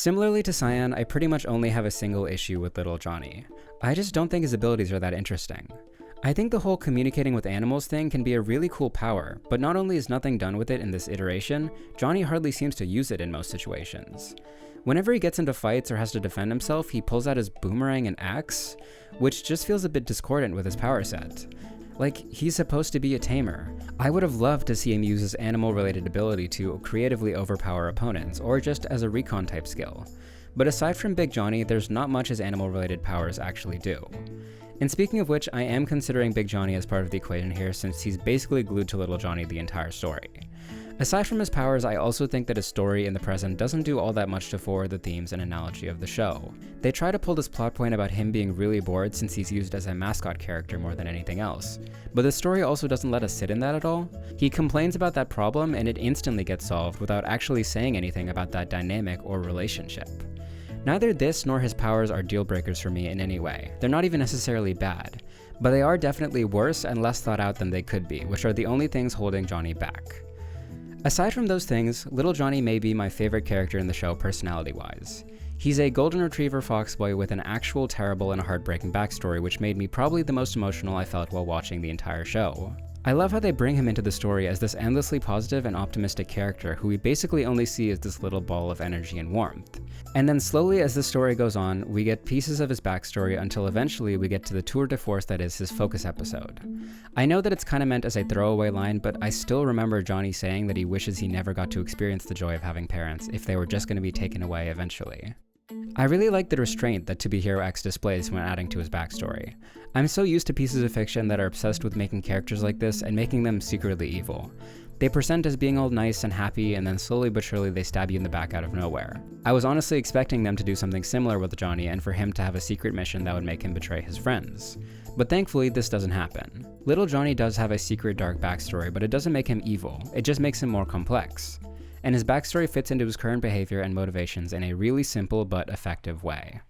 Similarly to Cyan, I pretty much only have a single issue with little Johnny. I just don't think his abilities are that interesting. I think the whole communicating with animals thing can be a really cool power, but not only is nothing done with it in this iteration, Johnny hardly seems to use it in most situations. Whenever he gets into fights or has to defend himself, he pulls out his boomerang and axe, which just feels a bit discordant with his power set. Like, he's supposed to be a tamer. I would have loved to see him use his animal-related ability to creatively overpower opponents, or just as a recon type skill. But aside from Big Johnny, there's not much his animal-related powers actually do. And speaking of which, I am considering Big Johnny as part of the equation here since he's basically glued to Little Johnny the entire story. Aside from his powers, I also think that his story in the present doesn't do all that much to forward the themes and analogy of the show. They try to pull this plot point about him being really bored since he's used as a mascot character more than anything else. But the story also doesn't let us sit in that at all. He complains about that problem and it instantly gets solved without actually saying anything about that dynamic or relationship. Neither this nor his powers are deal breakers for me in any way. They're not even necessarily bad, but they are definitely worse and less thought out than they could be, which are the only things holding Johnny back. Aside from those things, Little Johnny may be my favorite character in the show personality-wise. He's a golden retriever foxboy with an actual terrible and heartbreaking backstory, which made me probably the most emotional I felt while watching the entire show. I love how they bring him into the story as this endlessly positive and optimistic character who we basically only see as this little ball of energy and warmth. And then slowly as the story goes on, we get pieces of his backstory until eventually we get to the tour de force that is his focus episode. I know that it's kinda meant as a throwaway line, but I still remember Johnny saying that he wishes he never got to experience the joy of having parents if they were just gonna be taken away eventually. I really like the restraint that To Be Hero X displays when adding to his backstory. I'm so used to pieces of fiction that are obsessed with making characters like this and making them secretly evil. They present as being all nice and happy, and then slowly but surely they stab you in the back out of nowhere. I was honestly expecting them to do something similar with Johnny and for him to have a secret mission that would make him betray his friends. But thankfully, this doesn't happen. Little Johnny does have a secret dark backstory, but it doesn't make him evil, it just makes him more complex. And his backstory fits into his current behavior and motivations in a really simple but effective way.